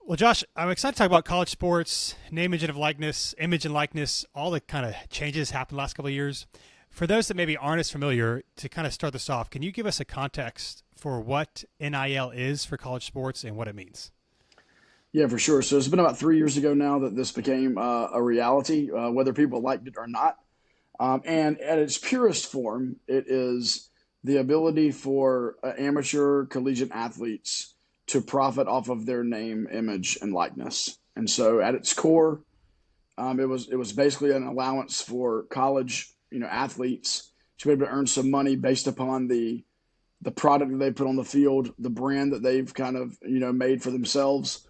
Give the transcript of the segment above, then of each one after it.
Well, Josh, I'm excited to talk about college sports, name, image and likeness, all the kind of changes happened the last couple of years. For those that maybe aren't as familiar, to kind of start this off, can you give us a context for what NIL is for college sports and what it means? Yeah, for sure. So it's been about 3 years ago now that this became a reality, whether people liked it or not. And at its purest form, it is the ability for amateur collegiate athletes to profit off of their name, image, and likeness. And so, at its core, it was basically an allowance for college athletes to be able to earn some money based upon the product that they put on the field, the brand that they've kind of made for themselves.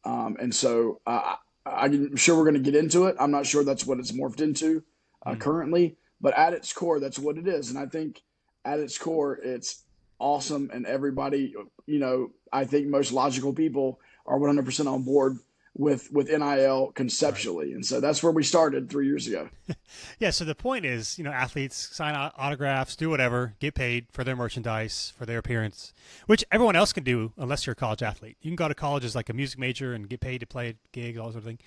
I'm sure we're going to get into it. I'm not sure that's what it's morphed into Mm. currently, but at its core, that's what it is. And I think at its core, it's awesome. And everybody, I think most logical people are 100% on board with NIL Right. conceptually. And so that's where we started 3 years ago. Yeah. So the point is, athletes sign autographs, do whatever, get paid for their merchandise, for their appearance, which everyone else can do unless you're a college athlete. You can go to college as like a music major and get paid to play a gig, all that sort of thing.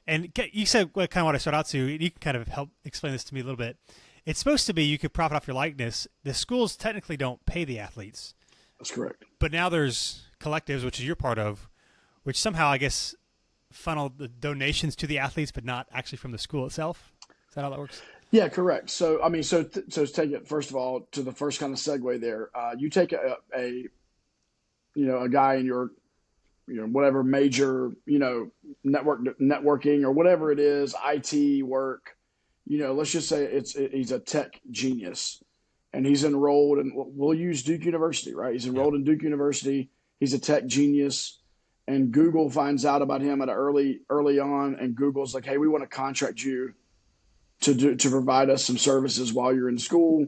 And you said kind of what I started out to. You can kind of help explain this to me a little bit. It's supposed to be you could profit off your likeness. The schools technically don't pay the athletes, That's correct. but now there's collectives, which is you're part of, which somehow I guess funnel the donations to the athletes, but not actually from the school itself. Is that how that works? Yeah, correct. So, I mean, so take it first of all to the first kind of segue there. You take a guy in your whatever major networking or whatever it is, IT work. Let's just say he's a tech genius, and he's enrolled, and we'll use Duke University, right? He's Yeah. enrolled in Duke University. He's a tech genius, and Google finds out about him at an early on, and Google's like, hey, we want to contract you to provide us some services while you're in school.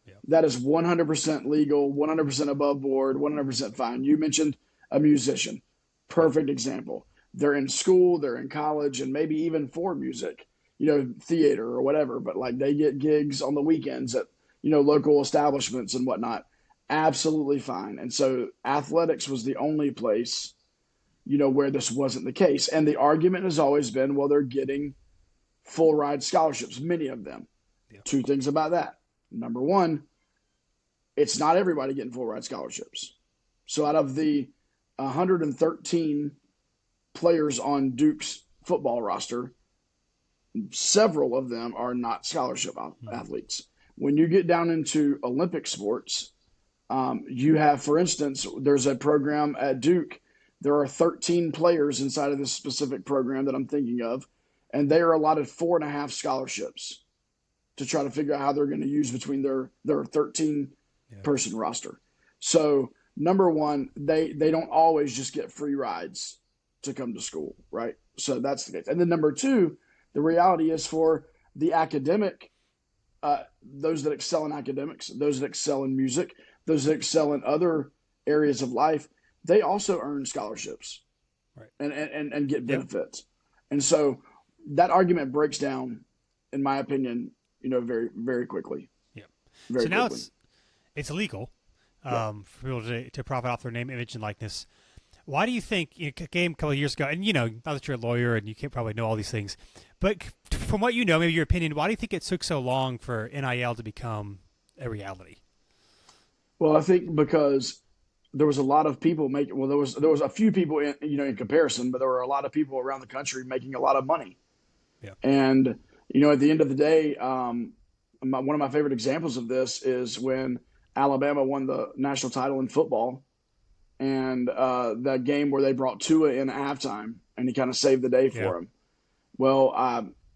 Yeah. That is 100% legal, 100% above board, 100% fine. You mentioned a musician. Yep. Perfect example. They're in school, they're in college, and maybe even for music, theater or whatever, but like they get gigs on the weekends at, local establishments and whatnot. Absolutely fine. And so athletics was the only place, where this wasn't the case. And the argument has always been, well, they're getting full ride scholarships, many of them. Yeah. Two things about that. Number one, it's not everybody getting full ride scholarships. So out of the 113 players on Duke's football roster, several of them are not scholarship Mm. athletes. When you get down into Olympic sports, you have, for instance, there's a program at Duke. There are 13 players inside of this specific program that I'm thinking of, and they are allotted 4.5 scholarships to try to figure out how they're going to use between their 13 Yeah. person roster. So number one, they don't always just get free rides to come to school, right? So that's the case. And then number two, the reality is for the academic, those that excel in academics, those that excel in music, those that excel in other areas of life, they also earn scholarships Right. and get Yeah. benefits. And so that argument breaks down, in my opinion, very, very quickly, Yeah. very So now quickly. it's illegal Yeah. for people to profit off their name, image, and likeness. Why do you think a game a couple of years ago, and not that you're a lawyer and you can't probably know all these things, but from what you know, maybe your opinion, why do you think it took so long for NIL to become a reality? Well, I think because there was a lot of people making. Well, there was a few people in comparison, but there were a lot of people around the country making a lot of money. Yeah. And at the end of the day, one of my favorite examples of this is when Alabama won the national title in football, and that game where they brought Tua in at halftime, and he kind of saved the day Yeah. for him. Well,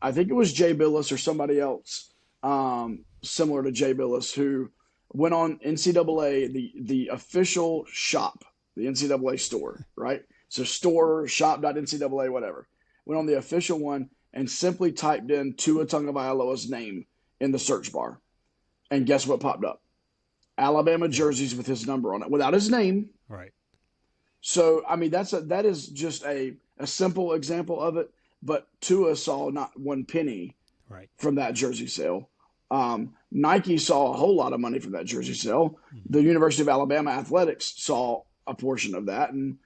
I think it was Jay Billis or somebody else similar to Jay Billis who went on NCAA, the official shop, the NCAA store, right? So store shop.ncaa whatever. Went on the official one and simply typed in Tua Tagovailoa's name in the search bar, and guess what popped up? Alabama Yeah. jerseys with his number on it without his name. Right. So I mean that is just a simple example of it. But Tua saw not one penny Right. from that jersey sale. Nike saw a whole lot of money from that jersey sale. Mm-hmm. The University of Alabama athletics saw a portion of that, and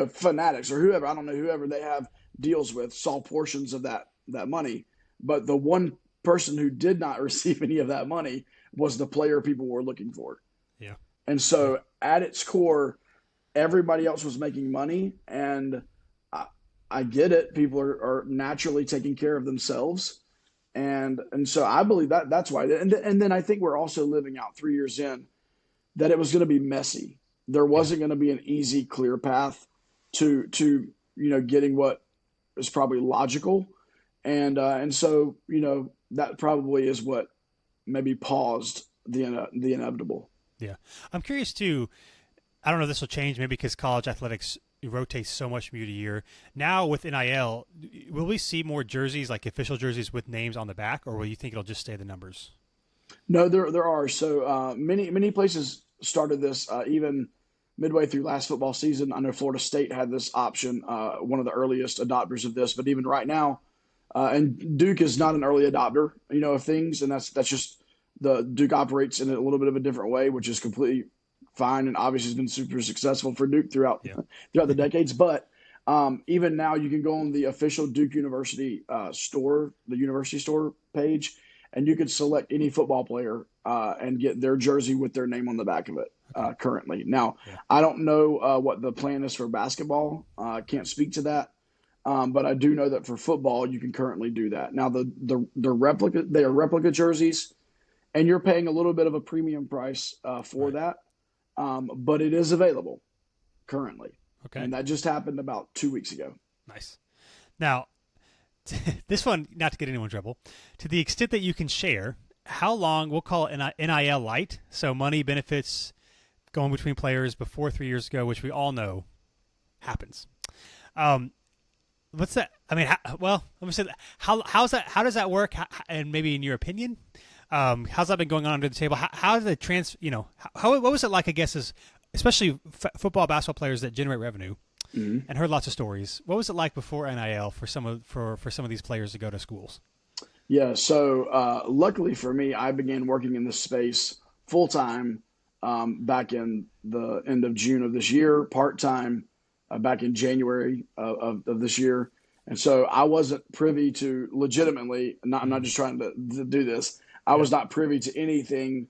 Fanatics or whoever, I don't know, whoever they have deals with saw portions of that money. But the one person who did not receive any of that money was the player people were looking for. Yeah. And so at its core, everybody else was making money. And I get it. People are naturally taking care of themselves. And so I believe that's why. And then I think we're also living out 3 years in that it was going to be messy. There wasn't going to be an easy, clear path to getting what is probably logical. And so, that probably is what maybe paused the inevitable. Yeah. I'm curious too. I don't know if this will change maybe because college athletics rotates so much from year to year. Now with NIL, will we see more jerseys, like official jerseys with names on the back, or will you think it'll just stay the numbers? No, there are. So many places started this even midway through last football season. I know Florida State had this option, one of the earliest adopters of this. But even right now, and Duke is not an early adopter, of things, and that's just the Duke operates in a little bit of a different way, which is completely fine, and obviously has been super successful for Duke throughout the decades. But even now, you can go on the official Duke University store, the university store page, and you could select any football player and get their jersey with their name on the back of it currently. Now, I don't know what the plan is for basketball. I can't speak to that. But I do know that for football, you can currently do that. Now, they are replica jerseys, and you're paying a little bit of a premium price for that. But it is available currently. Okay. And that just happened about 2 weeks ago. Nice. Now, this one, not to get anyone in trouble, to the extent that you can share, how long, we'll call it NIL light, so money benefits going between players before 3 years ago, which we all know happens. What's that? I mean, let me say that. How does that work? And maybe in your opinion, how's that been going on under the table? How did the what was it like? I guess especially football, basketball players that generate revenue, and heard lots of stories. What was it like before NIL for some of these players to go to schools? Yeah. So luckily for me, I began working in this space full time back in the end of June of this year, part time back in January of this year. And so I wasn't privy to legitimately, I'm not just trying to do this. I was not privy to anything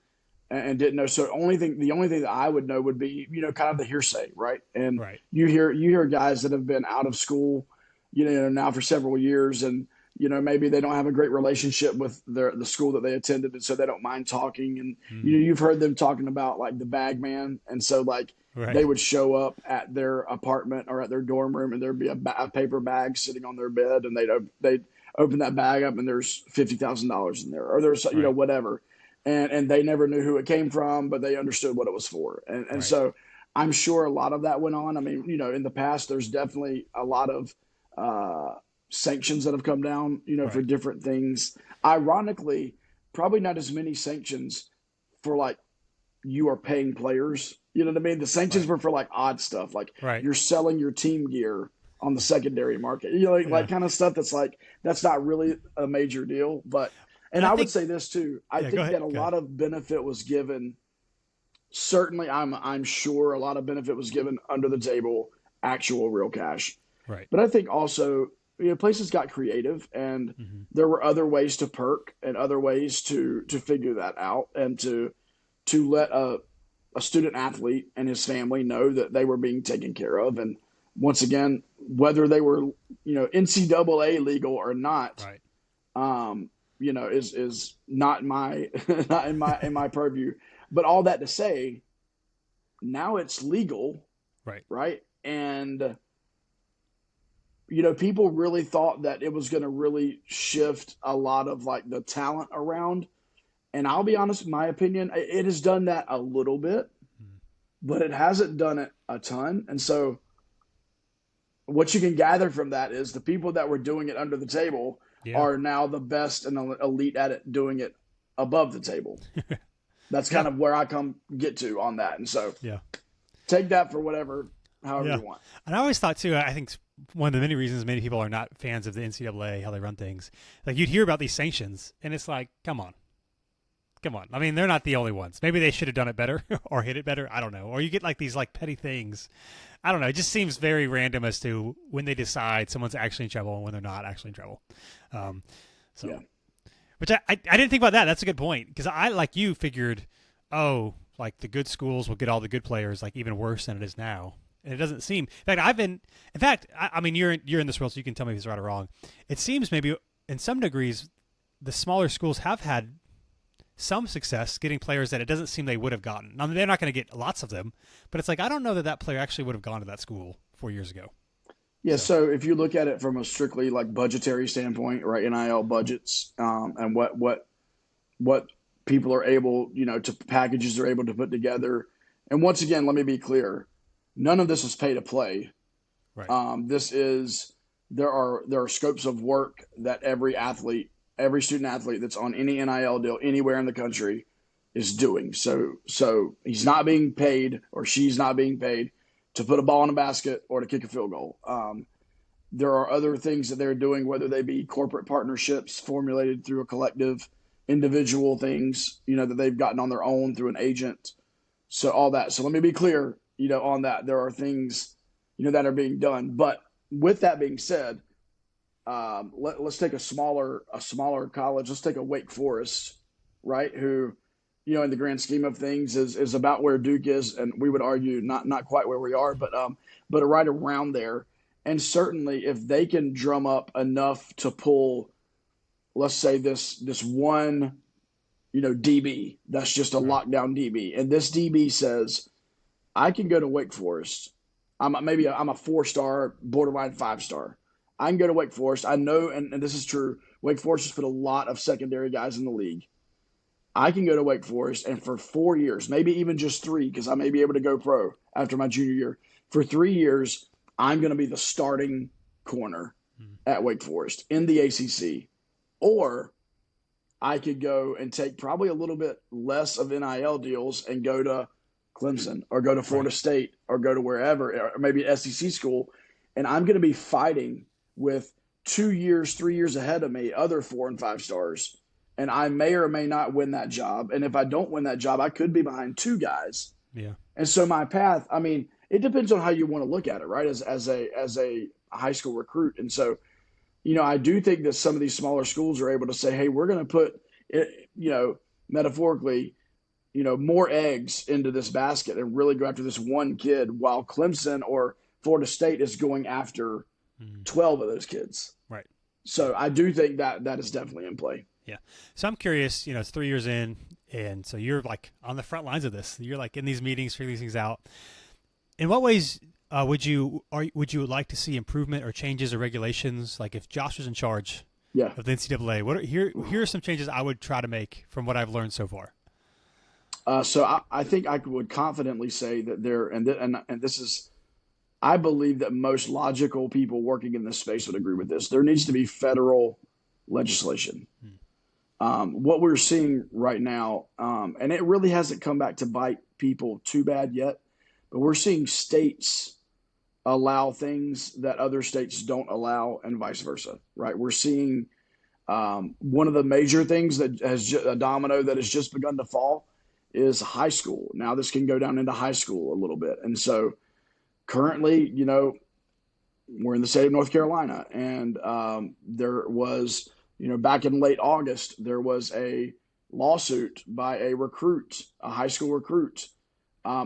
and didn't know. So the only thing that I would know would be, kind of the hearsay, right? And you hear guys that have been out of school, now for several years, and maybe they don't have a great relationship with the school that they attended, and so they don't mind talking. And you've heard them talking about like the bag man, and so like they would show up at their apartment or at their dorm room, and there'd be a paper bag sitting on their bed, and they'd open that bag up, and there's $50,000 in there, or there's whatever, and they never knew who it came from, but they understood what it was for, and so I'm sure a lot of that went on. I mean, in the past, there's definitely a lot of sanctions that have come down, for different things. Ironically, probably not as many sanctions for like you are paying players. You know what I mean? The sanctions were for like odd stuff, like you're selling your team gear on the secondary market. Like kind of stuff that's like that's not really a major deal. But I would say this too. I think that a lot of benefit was given. Certainly, I'm sure a lot of benefit was given under the table, actual real cash. Right. But I think also places got creative, and there were other ways to perk and other ways to figure that out, and to let a student athlete and his family know that they were being taken care of. And once again, whether they were NCAA legal or not, is not not in my purview. But all that to say, now it's legal, right? And people really thought that it was going to really shift a lot of like the talent around. And I'll be honest, in my opinion, it has done that a little bit, but it hasn't done it a ton. And so what you can gather from that is the people that were doing it under the table are now the best and the elite at it, doing it above the table. That's kind of where I get to on that. And so take that for however you want. And I always thought too, I think one of the many reasons many people are not fans of the NCAA, how they run things, like you'd hear about these sanctions and it's like, come on, come on. I mean, they're not the only ones. Maybe they should have done it better or hit it better. I don't know. Or you get like these like petty things. I don't know. It just seems very random as to when they decide someone's actually in trouble and when they're not actually in trouble. Um, so, Yeah. which I didn't think about that. That's a good point because I, like you, figured, oh, like the good schools will get all the good players like even worse than it is now. And it doesn't seem. In fact, I mean, you're in this world, so you can tell me if it's right or wrong. It seems maybe in some degrees, the smaller schools have had some success getting players that it doesn't seem they would have gotten. Now, they're not going to get lots of them, but it's like, I don't know that player actually would have gone to that school 4 years ago. Yeah, so if you look at it from a strictly like budgetary standpoint, right, NIL budgets, and what people are able, to packages they're able to put together. And once again, let me be clear, none of this is pay to play. Right. There are scopes of work that every student athlete that's on any NIL deal anywhere in the country is doing. So he's not being paid or she's not being paid to put a ball in a basket or to kick a field goal. There are other things that they're doing, whether they be corporate partnerships formulated through a collective, individual things, that they've gotten on their own through an agent. So all that. So let me be clear, on that. There are things, that are being done. But with that being said, let's take a smaller college. Let's take a Wake Forest, right? Who, in the grand scheme of things is about where Duke is. And we would argue not quite where we are, but right around there. And certainly if they can drum up enough to pull, let's say this one, DB, that's just a lockdown DB. And this DB says, I can go to Wake Forest. I'm a 4-star, borderline 5-star. I can go to Wake Forest. I know, and this is true, Wake Forest has put a lot of secondary guys in the league. I can go to Wake Forest, and for 4 years, maybe even just 3, because I may be able to go pro after my junior year. For 3 years, I'm going to be the starting corner at Wake Forest in the ACC. Or I could go and take probably a little bit less of NIL deals and go to Clemson or go to Florida State or go to wherever, or maybe an SEC school, and I'm going to be fighting with 2 years, 3 years ahead of me, other 4 and 5 stars. And I may or may not win that job. And if I don't win that job, I could be behind 2 guys. Yeah. And so my path, I mean, it depends on how you want to look at it, right? As a high school recruit. And so, I do think that some of these smaller schools are able to say, hey, we're going to put, metaphorically, more eggs into this basket and really go after this one kid, while Clemson or Florida State is going after 12 of those kids. Right. So I do think that is definitely in play. Yeah. So I'm curious, it's 3 years in, and so you're like on the front lines of this. You're like in these meetings, figuring these things out. In what ways would you like to see improvement or changes or regulations? Like if Josh was in charge of the NCAA, here are some changes I would try to make from what I've learned so far. So I think I would confidently say that this is, I believe that most logical people working in this space would agree with this. There needs to be federal legislation. What we're seeing right now, and it really hasn't come back to bite people too bad yet, but we're seeing states allow things that other states don't allow and vice versa, right? We're seeing one of the major things that has a domino that has just begun to fall is high school. Now this can go down into high school a little bit. And so currently, we're in the state of North Carolina, and there was, back in late August, there was a lawsuit by a high school recruit,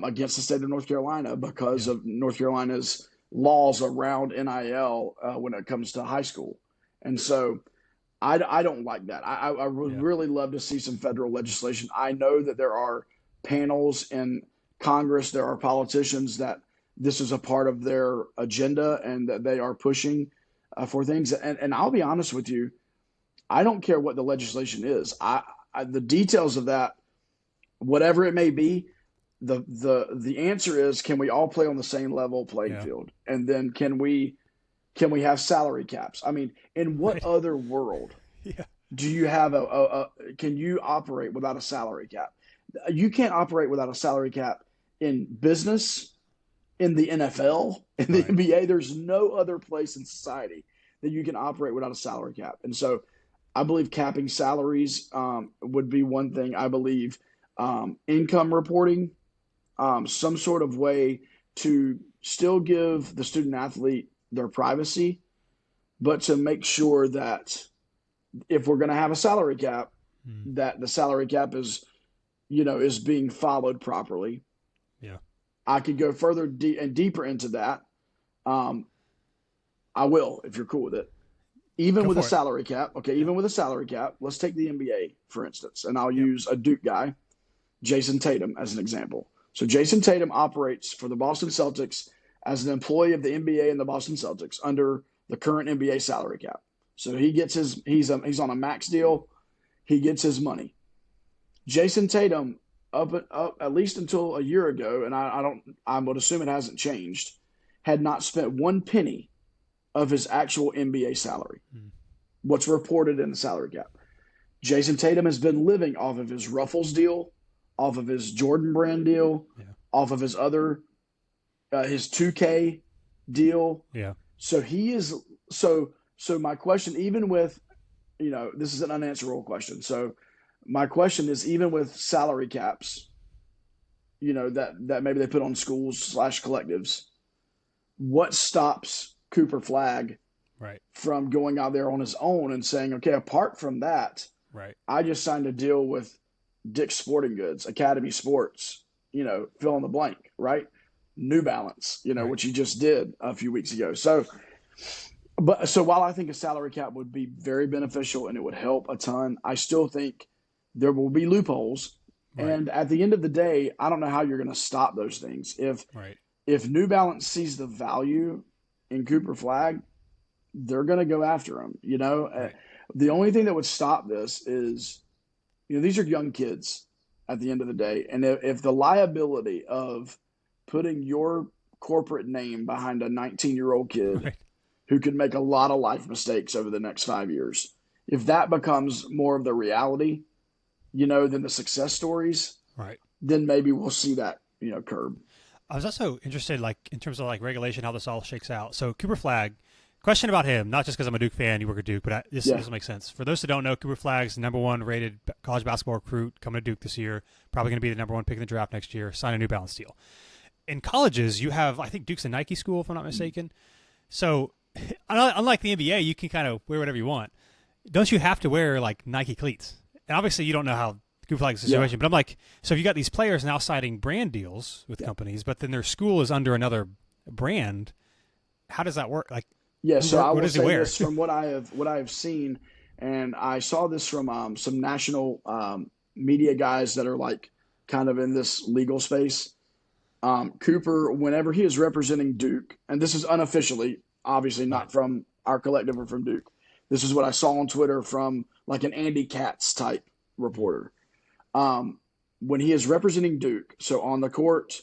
against the state of North Carolina because of North Carolina's laws around NIL when it comes to high school. And so I don't like that. I would really love to see some federal legislation. I know that there are panels in Congress, there are politicians that this is a part of their agenda and that they are pushing for things. And I'll be honest with you, I don't care what the legislation is. The details of that, whatever it may be, the answer is, can we all play on the same level playing field? And then can we have salary caps? I mean, in what other world do you have can you operate without a salary cap? You can't operate without a salary cap in business, in the NFL, in the NBA. There's no other place in society that you can operate without a salary cap. And so I believe capping salaries would be one thing. I believe income reporting, some sort of way to still give the student athlete their privacy, but to make sure that if we're going to have a salary cap, that the salary cap is, is being followed properly. Yeah. I could go further and deeper into that. I will, if you're cool with it. Even Go with a for it. salary cap, okay, Yeah. even with a salary cap, let's take the NBA, for instance, and I'll Yep. use a Duke guy, Jason Tatum, as an example. So Jason Tatum operates for the Boston Celtics as an employee of the NBA and the Boston Celtics under the current NBA salary cap. So he gets he's on a max deal. He gets his money. Jason Tatum, up at least until a year ago, and I would assume it hasn't changed, had not spent one penny of his actual NBA salary. What's reported in the salary cap. Jason Tatum has been living off of his Ruffles deal, off of his Jordan Brand deal, off of his other his 2K deal. Yeah. So he is so my question, even with, this is an unanswerable question. So my question is, even with salary caps, that maybe they put on schools / collectives, what stops Cooper Flagg from going out there on his own and saying, okay, apart from that, I just signed a deal with Dick's Sporting Goods, Academy Sports, fill in the blank, right? New Balance, which he just did a few weeks ago. So while I think a salary cap would be very beneficial and it would help a ton, I still think there will be loopholes. Right. And at the end of the day, I don't know how you're going to stop those things. If New Balance sees the value in Cooper Flagg, they're going to go after him. Right. The only thing that would stop this is, these are young kids at the end of the day. And if the liability of putting your corporate name behind a 19-year-old kid who could make a lot of life mistakes over the next 5 years, if that becomes more of the reality, than the success stories, then maybe we'll see that, curb. I was also interested, in terms of regulation, how this all shakes out. So Cooper Flagg, question about him, not just because I'm a Duke fan, you work at Duke, but this will make sense. For those that don't know, Cooper Flagg's the #1 rated college basketball recruit coming to Duke this year, probably going to be the #1 pick in the draft next year, sign a New Balance deal. In colleges, you have, I think Duke's a Nike school, if I'm not mistaken. So unlike the NBA, you can kind of wear whatever you want. Don't you have to wear Nike cleats? And obviously you don't know how Cooper Flagg's situation, but I'm so if you got these players now signing brand deals with companies, but then their school is under another brand, how does that work? So I will say this from what I have seen, and I saw this from some national media guys that are kind of in this legal space. Cooper, whenever he is representing Duke, and this is unofficially, obviously not from our collective or from Duke. This is what I saw on Twitter from an Andy Katz type reporter. When he is representing Duke, so on the court,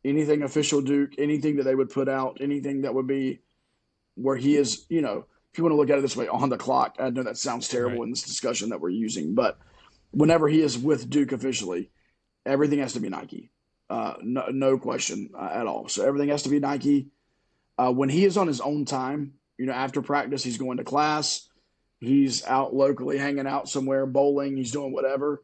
anything official Duke, anything that they would put out, anything that would be where he is, if you want to look at it this way, on the clock. I know that sounds terrible in this discussion that we're using, but whenever he is with Duke officially, everything has to be Nike. No question at all. So everything has to be Nike. When he is on his own time, after practice, he's going to class, he's out locally hanging out somewhere, bowling, he's doing whatever.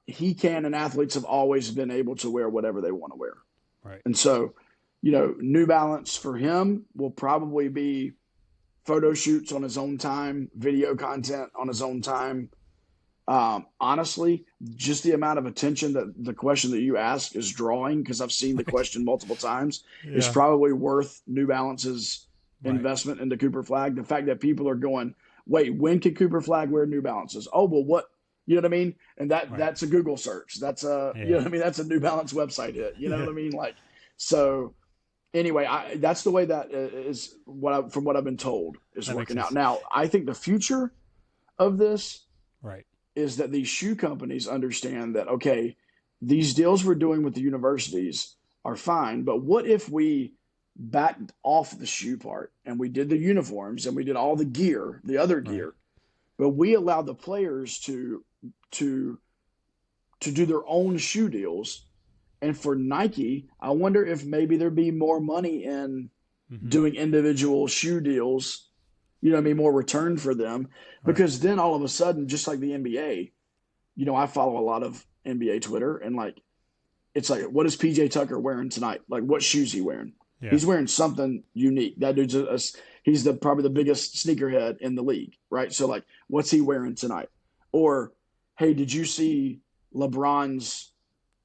He can, and athletes have always been able to wear whatever they want to wear. Right. And so, New Balance for him will probably be photo shoots on his own time, video content on his own time. Honestly, just the amount of attention that the question that you ask is drawing, because I've seen the question multiple times, is probably worth New Balance's investment into Cooper Flagg. The fact that people are going, wait, when can Cooper Flagg wear New Balances? Oh, well, what? You know what I mean? And that's a Google search. That's you know what I mean? That's a New Balance website hit. You know what I mean? So anyway, that's the way that is from what I've been told is working out. Now, I think the future of this is that these shoe companies understand that, okay, these deals we're doing with the universities are fine, but what if we backed off the shoe part and we did the uniforms and we did all the gear, the other gear, but we allowed the players to do their own shoe deals. And for Nike, I wonder if maybe there'd be more money in doing individual shoe deals, you know what I mean, more return for them. Right. Because then all of a sudden, just like the NBA, you know, I follow a lot of NBA Twitter, and like, it's like, what is PJ Tucker wearing tonight? Like, what shoes he wearing? Yeah. He's wearing something unique. That dude's he's probably the biggest sneakerhead in the league, right? So like, what's he wearing tonight? Or, hey, did you see LeBron's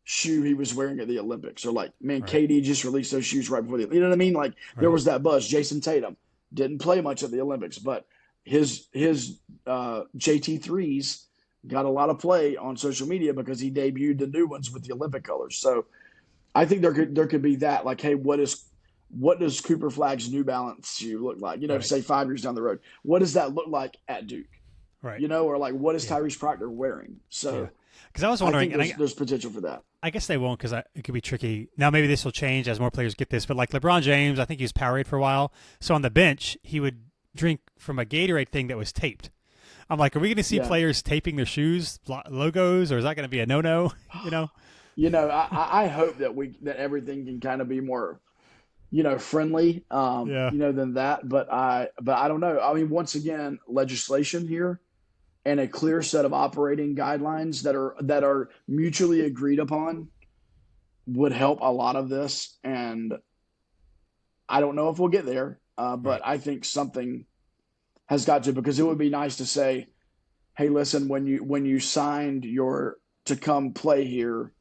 shoe he was wearing at the Olympics? Or like, man, Right. KD just released those shoes right before you know what I mean? Like, there Right. was that buzz. Jason Tatum didn't play much at the Olympics, but his JT threes got a lot of play on social media because he debuted the new ones with the Olympic colors. So I think there could be that, like, hey, what does Cooper Flagg's New Balance shoe look like? You know, Right. say 5 years down the road, what does that look like at Duke? Right. You know, or like, what is Yeah. Tyrese Proctor wearing? Yeah. So Because I was I wondering, think and there's potential for that. I guess they won't because it could be tricky. Now maybe this will change as more players get this. But like LeBron James, I think he was Powerade for a while. So on the bench, he would drink from a Gatorade thing that was taped. I'm like, are we going to see Yeah. players taping their shoes, logos, or is that going to be a no-no? You know? You know, I hope that everything can kind of be more, you know, friendly, Yeah. you know, than that. But I don't know. I mean, once again, legislation here and a clear set of operating guidelines that are mutually agreed upon would help a lot of this. And I don't know if we'll get there, but Right. I think something has got to, because it would be nice to say, hey, listen, when you signed your to come play here,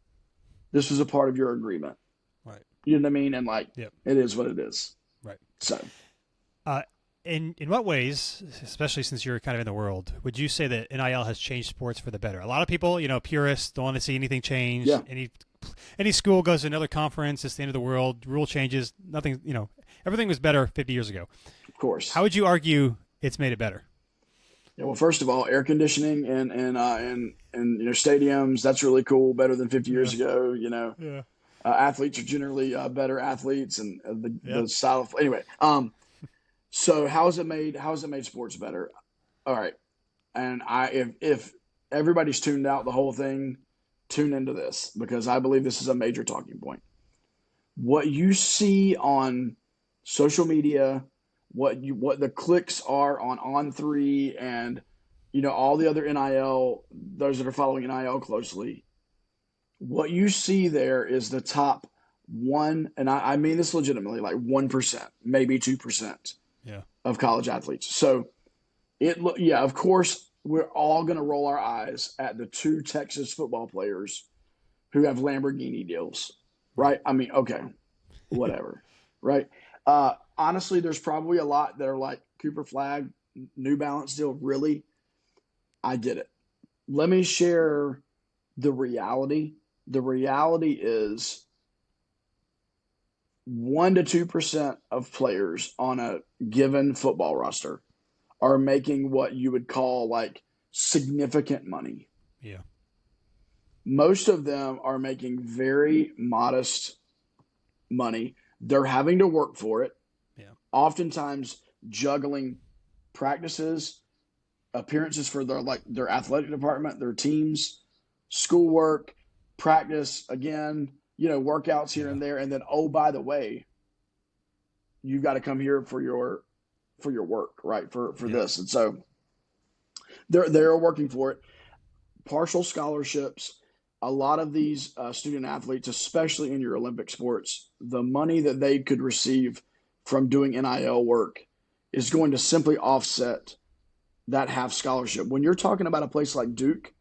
this was a part of your agreement. Right. You know what I mean? And like, Yep. it is what it is. Right. So, Uh, in what ways, especially since you're kind of in the world, would you say that NIL has changed sports for the better? A lot of people, you know, purists, don't want to see anything change. yeah, Any school goes to another conference, it's the end of the world. Rule changes, nothing. You know, everything was better 50 years ago. of course. How would you argue it's made it better? Yeah, well, first of all, air conditioning and you know, stadiums, that's really cool. Better than 50 Yeah. years ago. You know, Yeah. athletes are generally better athletes, and Yep. the style of anyway. So how has it made sports better? All right, and if everybody's tuned out the whole thing, tune into this, because I believe this is a major talking point. What you see on social media, what the clicks are on three, and you know, all the other NIL, those that are following NIL closely, what you see there is the top one, and I mean this legitimately, like 1%, maybe 2% Yeah. of college athletes. So yeah, of course, we're all going to roll our eyes at the two Texas football players who have Lamborghini deals, right? I mean, okay, whatever, right? Honestly, there's probably a lot that are like Cooper Flag, New Balance deal. Really, I did it. Let me share the reality. The reality is 1 to 2% of players on a given football roster are making what you would call like significant money. Yeah. Most of them are making very modest money. They're having to work for it. Yeah. Oftentimes juggling practices, appearances for their athletic department, their teams, schoolwork, practice again, you know, workouts here Yeah. and there, and then, oh, by the way, you've got to come here for your work, right? For Yeah. this. And so they're working for it. Partial scholarships. A lot of these student athletes, especially in your Olympic sports, the money that they could receive from doing NIL work is going to simply offset that half scholarship. When you're talking about a place like Duke,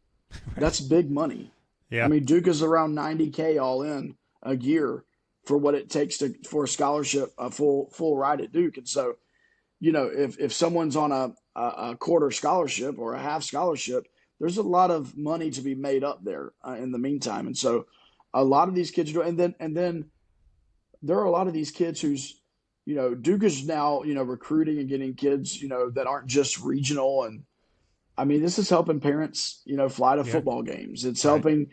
that's big money. I Yeah. mean, Duke is around $90K all in a year for what it takes for a scholarship, a full ride at Duke. And so, you know, if someone's on a quarter scholarship or a half scholarship, there's a lot of money to be made up there in the meantime. And so, a lot of these kids do, and then there are a lot of these kids who's, you know, Duke is now, you know, recruiting and getting kids, you know, that aren't just regional. And I mean, this is helping parents, you know, fly to Yeah. football games. It's Right. helping,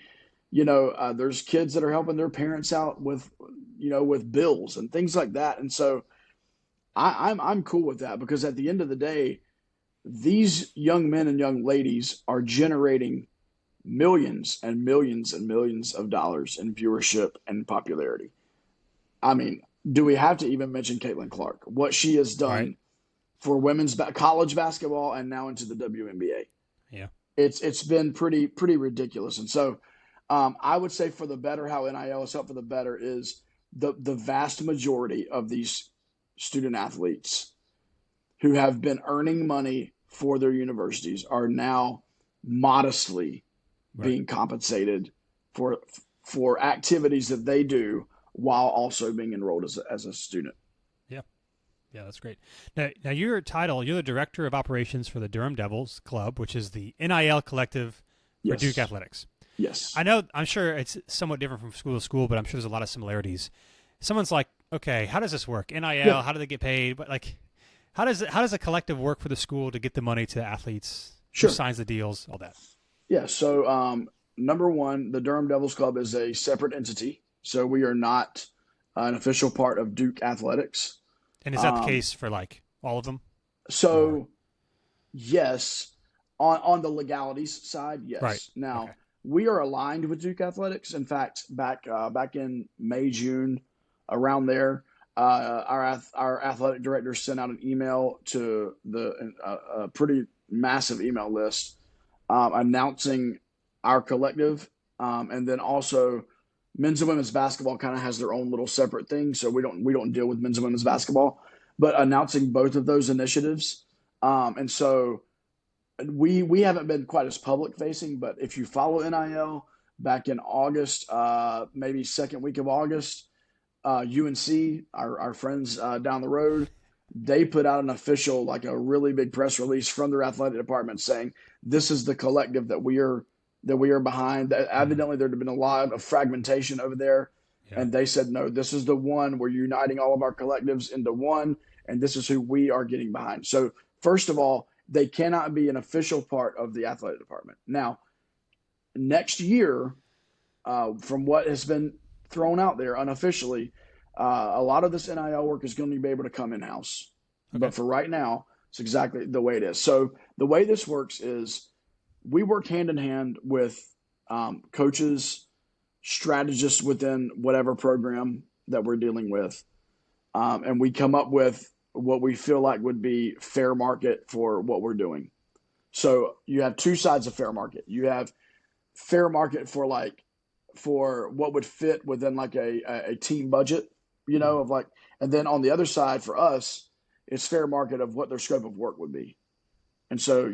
you know, there's kids that are helping their parents out with, you know, with bills and things like that. And so I'm cool with that, because at the end of the day, these young men and young ladies are generating millions and millions and millions of dollars in viewership and popularity. I mean, do we have to even mention Caitlin Clark? What she has Right. done for women's college basketball and now into the WNBA. Yeah. It's been pretty ridiculous. And so I would say for the better, how NIL has helped for the better is the vast majority of these student athletes who have been earning money for their universities are now modestly being compensated for activities that they do while also being enrolled as a student. Yeah. Yeah, that's great. Now your title, you're the director of operations for the Durham Devils Club, which is the NIL collective for Duke Athletics. Yes. I'm sure it's somewhat different from school to school, but I'm sure there's a lot of similarities. Someone's like, okay, how does this work? NIL, how do they get paid? But like, how does a collective work for the school to get the money to the athletes? Sure. Who signs the deals? All that. Yeah. So number one, the Durham Devils Club is a separate entity. So we are not an official part of Duke Athletics. And is that the case for like all of them? So yes, on the legalities side, yes. Right. Now we are aligned with Duke Athletics. In fact, back in May, June, around there, our athletic director sent out an email to a pretty massive email list announcing our collective, and then also men's and women's basketball kind of has their own little separate thing, so we don't deal with men's and women's basketball, but announcing both of those initiatives, and so we haven't been quite as public facing, but if you follow NIL back in August, maybe second week of August, UNC, our friends down the road, they put out an official, like a really big press release from their athletic department saying this is the collective that we are behind. Evidently, there had been a lot of fragmentation over there, and they said no, this is the one. We're uniting all of our collectives into one, and this is who we are getting behind. So first of all, they cannot be an official part of the athletic department. Now, next year, from what has been thrown out there unofficially, a lot of this NIL work is going to be able to come in-house. Okay. But for right now, it's exactly the way it is. So the way this works is we work hand in hand with coaches, strategists within whatever program that we're dealing with, and we come up with what we feel like would be fair market for what we're doing. So you have two sides of fair market. You have fair market for what would fit within like a team budget, of like, and then on the other side for us, it's fair market of what their scope of work would be. And so,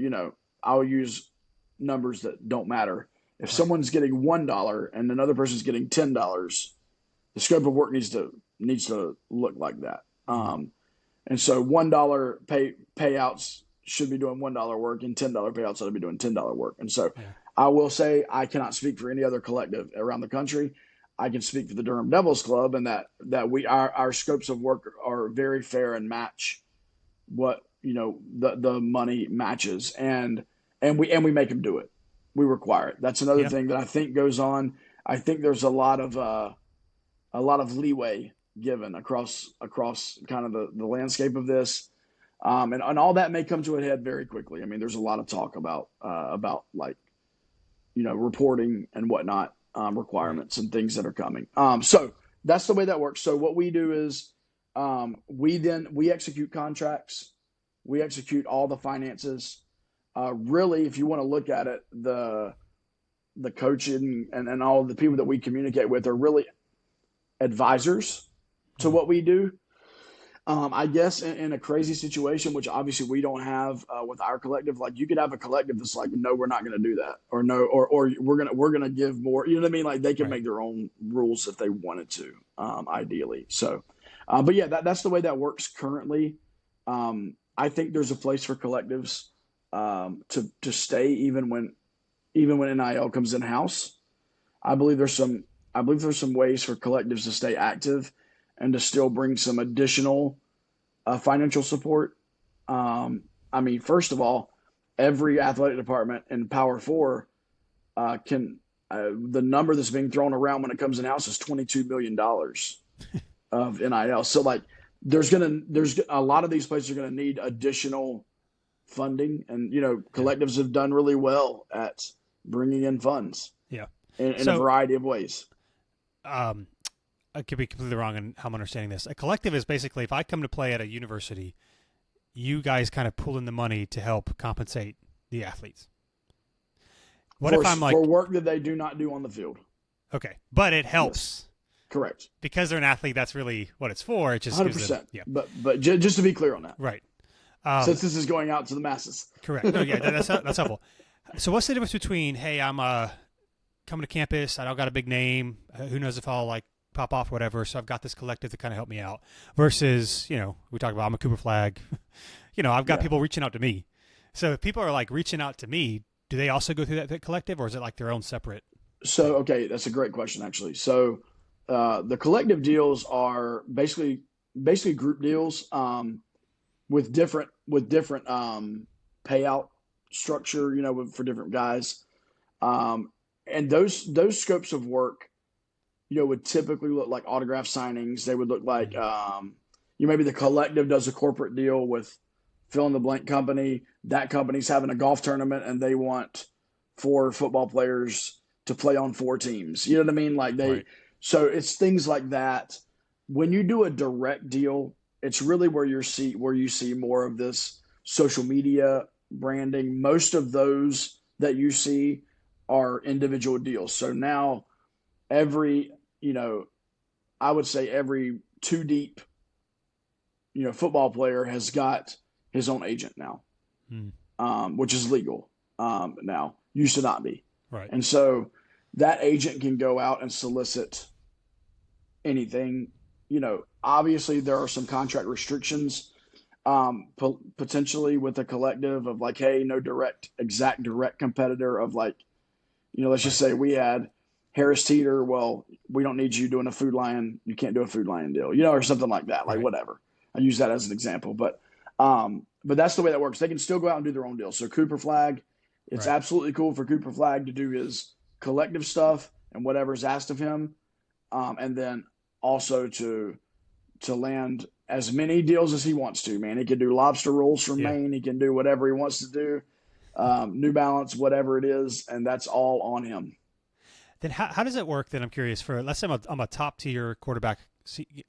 I'll use numbers that don't matter. If someone's getting $1 and another person's getting $10, the scope of work needs to look like that. And so $1 payouts should be doing $1 work, and $10 payouts ought to be doing $10 work. And so I will say I cannot speak for any other collective around the country. I can speak for the Durham Devils Club, and that our scopes of work are very fair and match what the money matches, and we make them do it. We require it. That's another thing that I think goes on. I think there's a lot of leeway given across kind of the landscape of this, and all that may come to a head very quickly. I mean, there's a lot of talk about like reporting and whatnot, requirements and things that are coming. So that's the way that works. So what we do is we execute contracts, we execute all the finances. Really, if you want to look at it, the coaching and all the people that we communicate with are really advisors to what we do. I guess in a crazy situation, which obviously we don't have with our collective, like you could have a collective that's like, no, we're not going to do that, or no, or we're gonna give more. You know what I mean? Like they can make their own rules if they wanted to, ideally. So, but yeah, that's the way that works currently. I think there's a place for collectives to stay even when NIL comes in house. I believe there's some ways for collectives to stay active and to still bring some additional financial support. I mean, first of all, every athletic department in Power 4 the number that's being thrown around when it comes in house is $22 million of NIL. So like there's a lot of these places are going to need additional funding, and collectives have done really well at bringing in funds in a variety of ways. I could be completely wrong in how I'm understanding this. A collective is basically, if I come to play at a university, you guys kind of pull in the money to help compensate the athletes? What for if I'm like, for work that they do not do on the field? okay, but it Yes, helps correct, because they're an athlete? That's really what it's for. It just gives them, 100%. yeah, But just to be clear on that, right. since this is going out to the masses. Correct. No, yeah, that's helpful. So what's the difference between, hey, I'm coming to campus, I don't got a big name, who knows if I'll like pop off or whatever, so I've got this collective to kind of help me out, versus, we talk about I'm a Cooper Flag, I've got Yeah. people reaching out to me. So if people are like reaching out to me, do they also go through that collective, or is it like their own separate So, thing? okay, that's a great question, actually. So, the collective deals are basically group deals, with different payout structure, for different guys. And those scopes of work, would typically look like autograph signings. They would look like, Mm. maybe the collective does a corporate deal with fill in the blank company. That company's having a golf tournament and they want 4 football players to play on 4 teams. You know what I mean? Right. So it's things like that. When you do a direct deal, it's really where you see more of this social media branding. Most of those that you see are individual deals. So now every, I would say every two deep, football player has got his own agent now, Mm. which is legal now. Used to not be. Right. And so that agent can go out and solicit anything. Obviously there are some contract restrictions, potentially with a collective of like, hey, no exact direct competitor of like, let's just Right. say we had Harris Teeter. Well, we don't need you doing a Food Lion. You can't do a Food Lion deal, or something like that. Like Right. whatever. I use that as an example, but that's the way that works. They can still go out and do their own deal. So Cooper Flag, it's Right. absolutely cool for Cooper Flag to do his collective stuff and whatever's asked of him, and then also to land as many deals as he wants to. Man, he can do lobster rolls from Yeah. Maine. He can do whatever he wants to do. New Balance, whatever it is, and that's all on him. Then how does it work? Then I'm curious. For let's say I'm a top tier quarterback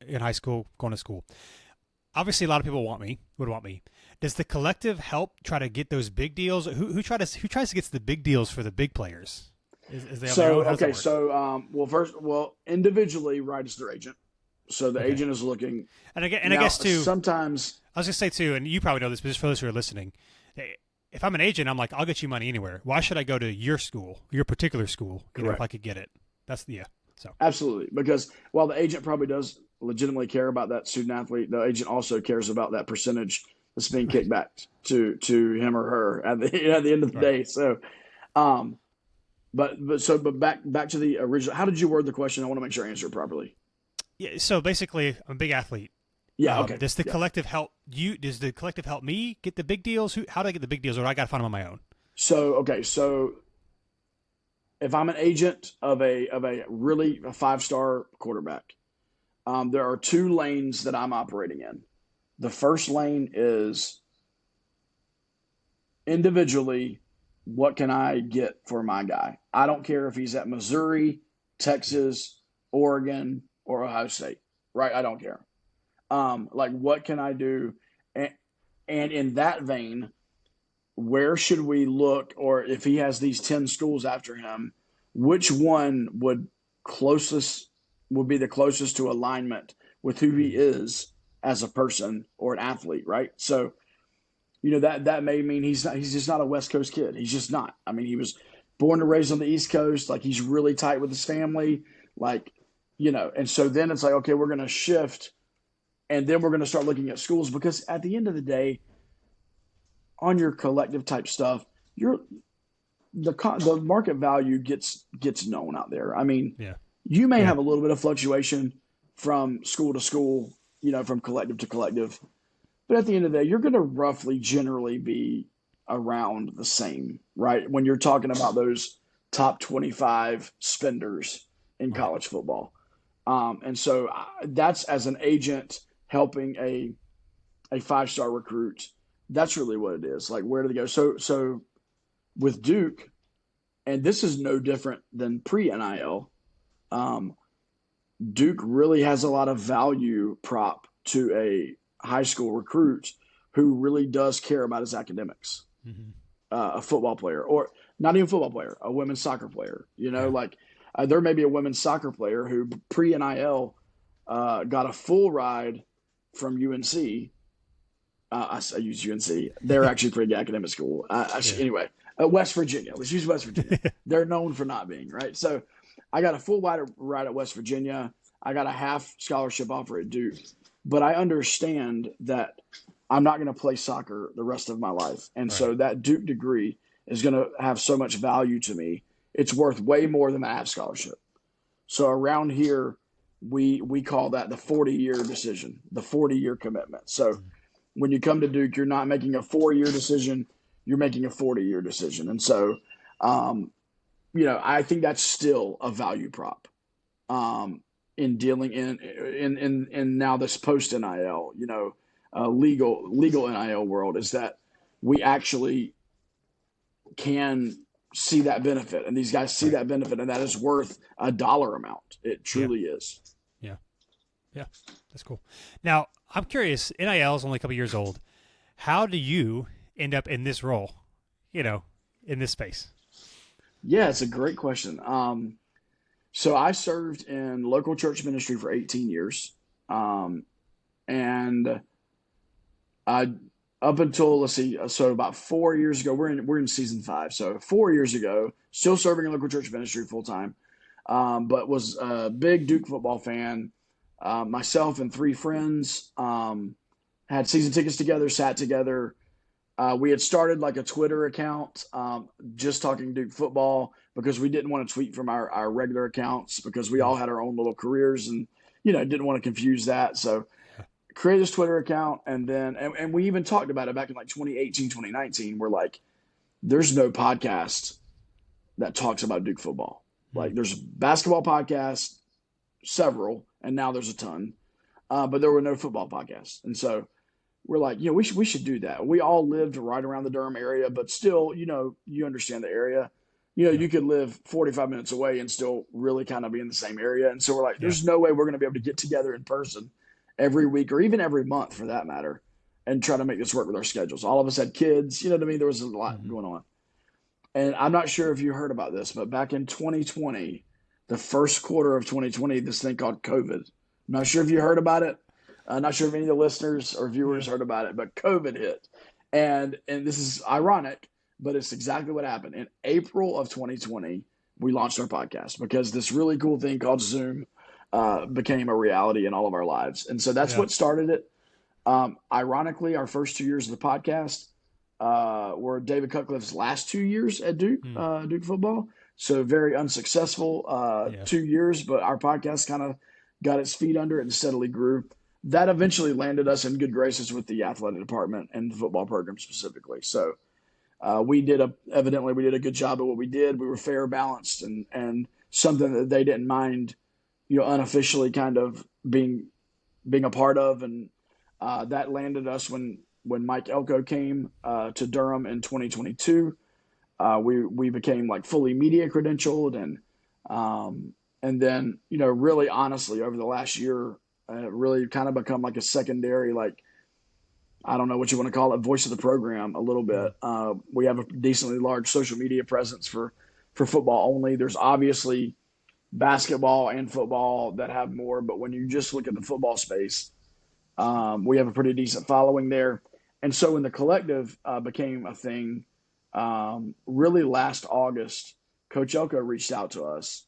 in high school, going to school. Obviously, a lot of people would want me. Does the collective help try to get those big deals? Who tries to get the big deals for the big players? Is they on their So own? How does that okay, work? so individually, right, is their agent. So the Okay. agent is looking And I now. guess too, Sometimes, I was gonna say too, and you probably know this, but just for those who are listening, if I'm an agent, I'm like, I'll get you money anywhere. Why should I go to your school, your particular school? If correct, I could get it. That's yeah. So absolutely, because while the agent probably does legitimately care about that student athlete, the agent also cares about that percentage that's being right, kicked back to him or her at the end of the right. day. So, um, but back to the original. How did you word the question? I want to make sure I answer it properly. Yeah. So basically, I'm a big athlete. Yeah. Okay. Does the Yeah. collective help you? Does the collective help me get the big deals? How do I get the big deals, or do I got to find them on my own? So okay. So if I'm an agent of a really a 5-star quarterback, there are 2 lanes that I'm operating in. The first lane is individually, what can I get for my guy? I don't care if he's at Missouri, Yeah. Texas, Oregon, or Ohio State, right? I don't care. Like, what can I do? And in that vein, where should we look? Or if he has these 10 schools after him, which one closest would be the closest to alignment with who he Mm. is as a person or an athlete, right? So, that may mean he's just not a West Coast kid. He's just not. I mean, he was born and raised on the East Coast. Like, he's really tight with his family. Like, and so then it's like, okay, we're going to shift, and then we're going to start looking at schools, because at the end of the day, on your collective type stuff, the market value gets known out there. I mean, Yeah. you may Yeah. have a little bit of fluctuation from school to school, from collective to collective, but at the end of the day, you're going to roughly generally be around the same, right? When you're talking about those top 25 spenders in Right. college football. And so that's, as an agent helping a 5-star recruit, that's really what it is. Like, where do they go? So with Duke, and this is no different than pre NIL, um, Duke really has a lot of value prop to a high school recruit who really does care about his academics. Mm-hmm. A football player, or not even a football player, a women's soccer player. Yeah. Like there may be a women's soccer player who pre NIL got a full ride from UNC. I use UNC. They're actually a pretty good academic school. Yeah. Anyway, West Virginia. Let's use West Virginia. They're known for not being, right? So I got a full ride at West Virginia. I got a half scholarship offer at Duke. But I understand that I'm not going to play soccer the rest of my life. And so that Duke degree is going to have so much value to me. It's worth way more than the half scholarship. So around here, we call that the 40-year decision, the 40-year commitment. So when you come to Duke, you're not making a 4-year decision, you're making a 40-year decision. And so, I think that's still a value prop in dealing in now this post NIL, legal NIL world, is that we actually can see that benefit, and these guys see that benefit, and that is worth a dollar amount. It truly is. Yeah, that's cool. Now, I'm curious, NIL is only a couple years old. How do you end up in this role, in this space? Yeah, it's a great question. So I served in local church ministry for 18 years. And I, up until, so about 4 years ago, we're in season 5. So 4 years ago, still serving in local church ministry full time, but was a big Duke football fan. Myself and 3 friends had season tickets together, sat together. We had started like a Twitter account, just talking Duke football, because we didn't want to tweet from our regular accounts, because we all had our own little careers and, didn't want to confuse that. So created this Twitter account. And then, and we even talked about it back in like 2018, 2019. We're like, there's no podcast that talks about Duke football. Like there's basketball podcasts, several, and now there's a ton, but there were no football podcasts. And so we're like, we should do that. We all lived right around the Durham area, but still, you understand the area. You could live 45 minutes away and still really kind of be in the same area. And so we're like, there's no way we're going to be able to get together in person every week, or even every month for that matter, and try to make this work with our schedules. All of us had kids, what I mean? There was a lot going on. And I'm not sure if you heard about this, but back in 2020, the first quarter of 2020, this thing called COVID. I'm not sure if you heard about it. I'm not sure if any of the listeners or viewers heard about it, but COVID hit. And this is ironic, but it's exactly what happened. In April of 2020, we launched our podcast because this really cool thing called Zoom became a reality in all of our lives. And so that's what started it. Ironically, our first 2 years of the podcast were David Cutcliffe's last 2 years at Duke, Duke football. So very unsuccessful 2 years, but our podcast kind of got its feet under it and steadily grew. That eventually landed us in good graces with the athletic department and the football program specifically. So we did a good job at what we did. We were fair, balanced, and something that they didn't mind, unofficially kind of being a part of. And that landed us when Mike Elko came to Durham in 2022. We became like fully media credentialed, and then, really honestly, over the last year, really kind of become like a secondary, like, I don't know what you want to call it, voice of the program a little bit. We have a decently large social media presence for football only. There's obviously basketball and football that have more, but when you just look at the football space, we have a pretty decent following there. And so when the collective became a thing, really last August, Coach Elko reached out to us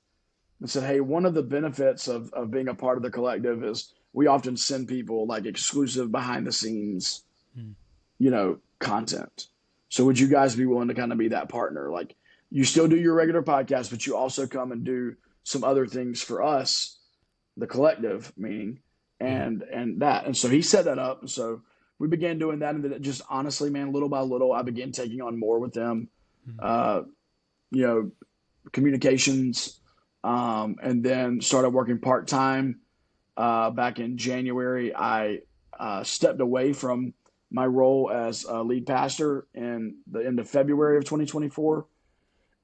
and said, hey, one of the benefits of being a part of the collective is we often send people like exclusive behind the scenes, content. So would you guys be willing to kind of be that partner? Like, you still do your regular podcast, but you also come and do some other things for us, the collective meaning, and that. And so he set that up. And so we began doing that. And then just honestly, man, little by little, I began taking on more with them, communications, and then started working part-time. Back in January, I stepped away from my role as a lead pastor in the end of February of 2024,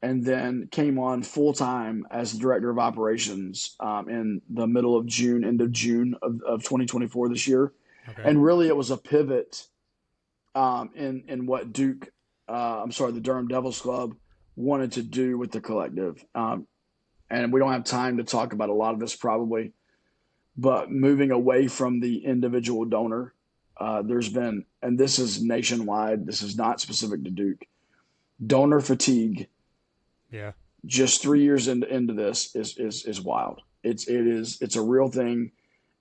and then came on full-time as the director of operations in the middle of June, end of June of 2024 this year. Okay. And really it was a pivot in what the Durham Devils Club wanted to do with the collective. And we don't have time to talk about a lot of this probably, but moving away from the individual donor, there's been, and this is nationwide, this is not specific to Duke, donor fatigue. Yeah. Just 3 years into this is wild. It's a real thing,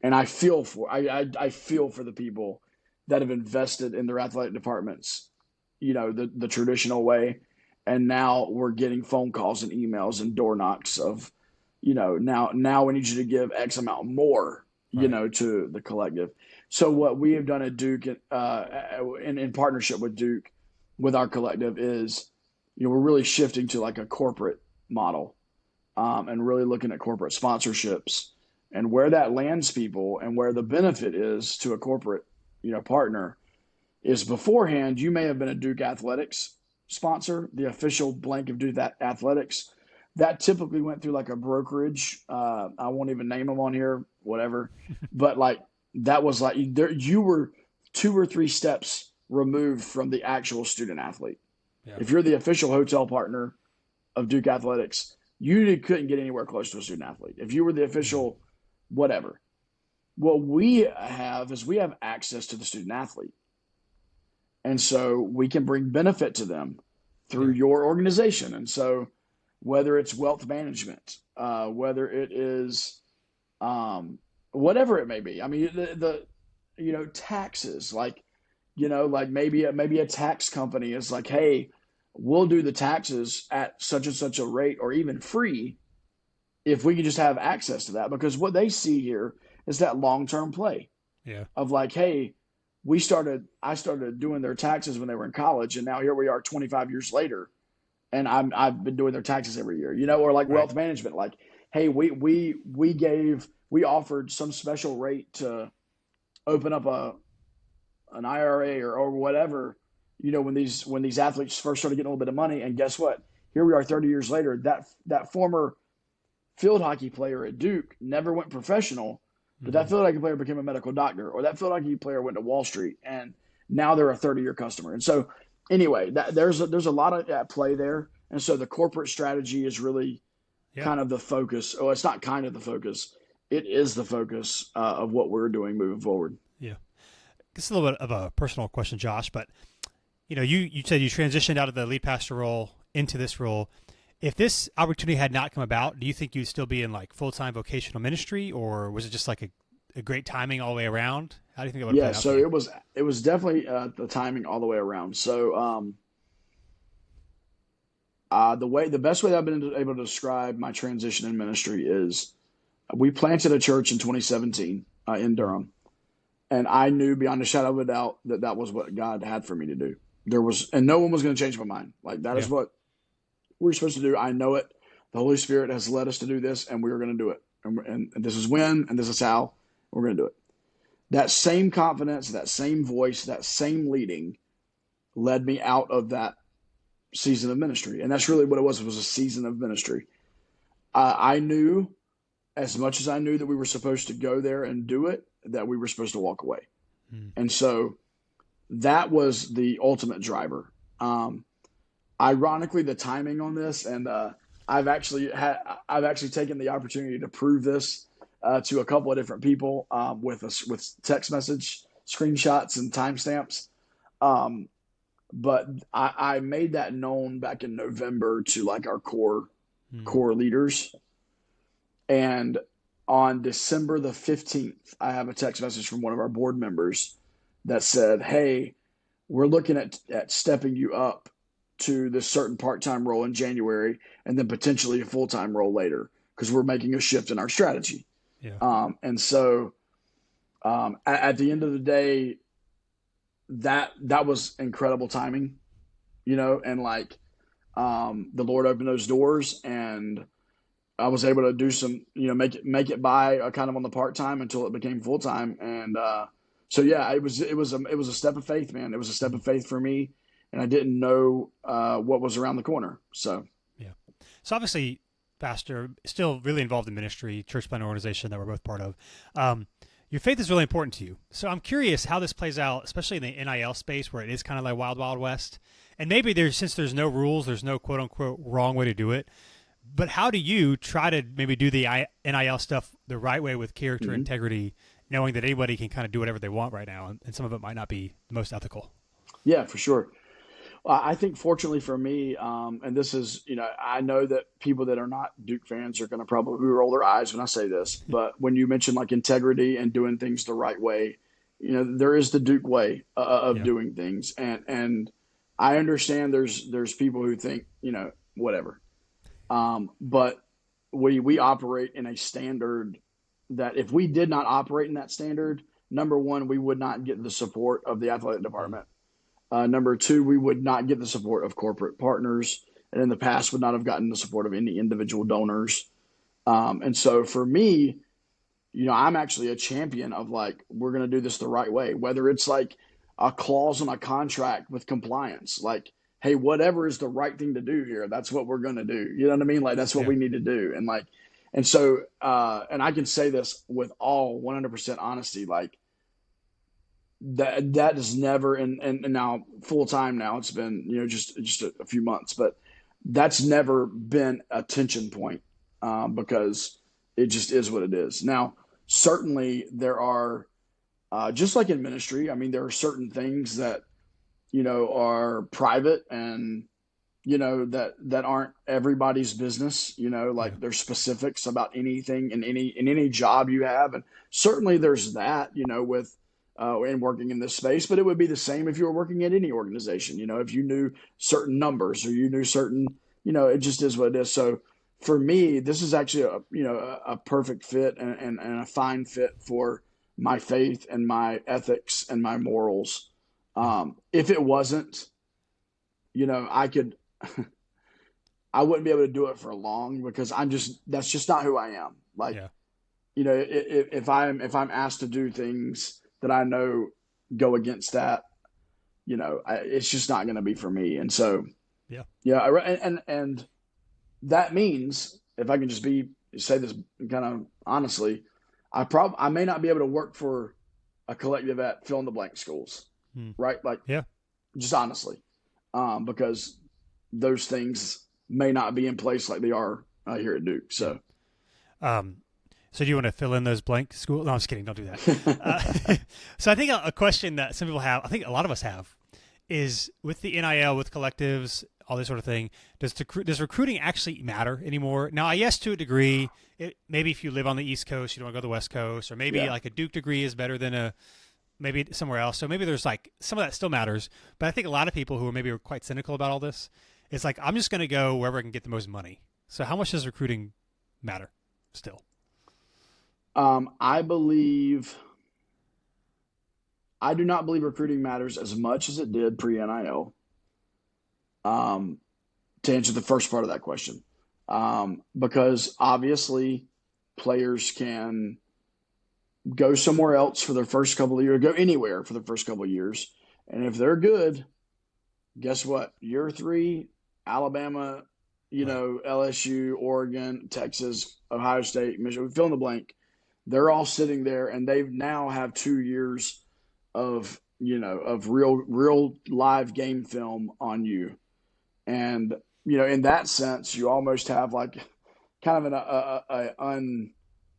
and I feel for the people that have invested in their athletic departments, the traditional way, and now we're getting phone calls and emails and door knocks of, now we need you to give X amount more, Right. to the collective. So what we have done at Duke, in partnership with Duke, with our collective is, we're really shifting to like a corporate model, and really looking at corporate sponsorships and where that lands people and where the benefit is to a corporate, partner is beforehand. You may have been a Duke Athletics sponsor, the official blank of Duke Athletics. That typically went through like a brokerage. I won't even name them on here, whatever. But like that was like you were 2 or 3 steps removed from the actual student athlete. Yeah. If you're the official hotel partner of Duke Athletics, you couldn't get anywhere close to a student athlete. If you were the Mhm. official whatever. What we have is we have access to the student athlete. And so we can bring benefit to them through Yeah. your organization. And so whether it's wealth management, whether it is whatever it may be. I mean, taxes, like, like maybe a tax company is like, hey, we'll do the taxes at such and such a rate or even free if we can just have access to that. Because what they see here is that long-term play Yeah. of like, hey, I started doing their taxes when they were in college, and now here we are 25 years later, and I've been doing their taxes every year, or like Right. wealth management, like, hey, we offered some special rate to open up an IRA or whatever, when these athletes first started getting a little bit of money, and guess what? Here we are 30 years later. That former field hockey player at Duke never went professional, but that Hmm. field hockey player became a medical doctor, or that field hockey player went to Wall Street, and now they're a 30-year customer. And so, anyway, there's a lot of at play there, and so the corporate strategy is really Yeah. kind of the focus. Oh, it's not kind of the focus; it is the focus of what we're doing moving forward. Yeah. It's a little bit of a personal question, Josh, but you said you transitioned out of the lead pastor role into this role. If this opportunity had not come about, do you think you'd still be in like full-time vocational ministry, or was it just like a great timing all the way around? How do you think it would have Yeah, played out for so you? it was definitely the timing all the way around. So the best way that I've been able to describe my transition in ministry is we planted a church in 2017 in Mm. Durham, and I knew beyond a shadow of a doubt that that was what God had for me to do. And no one was going to change my mind. Like that Yeah. is what we're supposed to do. I know it. The Holy Spirit has led us to do this, and we are going to do it. And this is when, and this is how we're going to do it. That same confidence, that same voice, that same leading led me out of that season of ministry. And that's really what it was. It was a season of ministry. I knew, as much as I knew that we were supposed to go there and do it, that we were supposed to walk away. Mm. And so that was the ultimate driver. Ironically, the timing on this, and I've actually taken the opportunity to prove this to a couple of different people with text message screenshots and timestamps. Um, but I made that known back in November to like our Mm. core leaders, and on December the 15th, I have a text message from one of our board members that said, "Hey, we're looking at stepping you up to this certain part-time role in January, and then potentially a full-time role later, because we're making a shift in our strategy." Yeah. And so, at the end of the day, that was incredible timing, and like, the Lord opened those doors, and I was able to do some, make it by kind of on the part time until it became full time. And so yeah, it was a step of faith, man. It was a step Mm. of faith for me, and I didn't know what was around the corner. So Yeah. So obviously, Pastor, still really involved in ministry, church planting organization that we're both part of. Um, Your faith is really important to you. So I'm curious how this plays out, especially in the NIL space where it is kind of like wild, wild west. And maybe since there's no rules, there's no quote unquote wrong way to do it. But how do you try to maybe do the NIL stuff the right way with character Mm-hmm. integrity, knowing that anybody can kind of do whatever they want right now, and some of it might not be the most ethical? Yeah, for sure. Well, I think fortunately for me, and this is, I know that people that are not Duke fans are going to probably roll their eyes when I say this, but when you mention like integrity and doing things the right way, there is the Duke way of Yeah. doing things, and I understand there's people who think whatever, but we operate in a standard that if we did not operate in that standard, number one, we would not get the support of the athletic department. Number two, we would not get the support of corporate partners, and in the past would not have gotten the support of any individual donors. And so for me, I'm actually a champion of like, we're going to do this the right way, whether it's like a clause on a contract with compliance, like, hey, whatever is the right thing to do here, that's what we're going to do. You know what I mean? Like, that's what Yeah. we need to do. And so, and I can say this with all 100% honesty, like, that is never and now full time now it's been just a few months, but that's never been a tension point, because it just is what it is. Now certainly there are, just like in ministry, I mean there are certain things that are private and that aren't everybody's business, Yeah. like there's specifics about anything in any job you have, and certainly there's that with and working in this space, but it would be the same if you were working at any organization. If you knew certain numbers or you knew certain, it just is what it is. So for me, this is actually a perfect fit and a fine fit for my faith and my ethics and my morals. Yeah. If it wasn't, I could, I wouldn't be able to do it for long because that's just not who I am. Like, Yeah. if I'm asked to do things that I know go against that, it's just not going to be for me. And so, Yeah. yeah, and that means if I can just say this kind of honestly, I may not be able to work for a collective at fill in the blank schools, Hmm. right? Like, Yeah. just honestly, because those things may not be in place like they are here at Duke. Yeah. So, So do you want to fill in those blank school? No, I'm just kidding. Don't do that. So I think a question that some people have, I think a lot of us have, is with the NIL, with collectives, all this sort of thing, does recruiting actually matter anymore? Now, yes, to a degree. Maybe if you live on the East Coast, you don't want to go to the West Coast, or maybe yeah. like a Duke degree is better than maybe somewhere else. So maybe there's like some of that still matters. But I think a lot of people who are maybe quite cynical about all this, it's like, I'm just going to go wherever I can get the most money. So how much does recruiting matter still? I do not believe recruiting matters as much as it did pre NIL. To answer the first part of that question, because obviously players can go somewhere else for their first couple of years, go anywhere for the first couple of years, and if they're good, guess what? Year three, Alabama, Right. LSU, Oregon, Texas, Ohio State, Michigan, fill in the blank. They're all sitting there, and they now have 2 years of of real live game film on you, and in that sense, you almost have like kind of an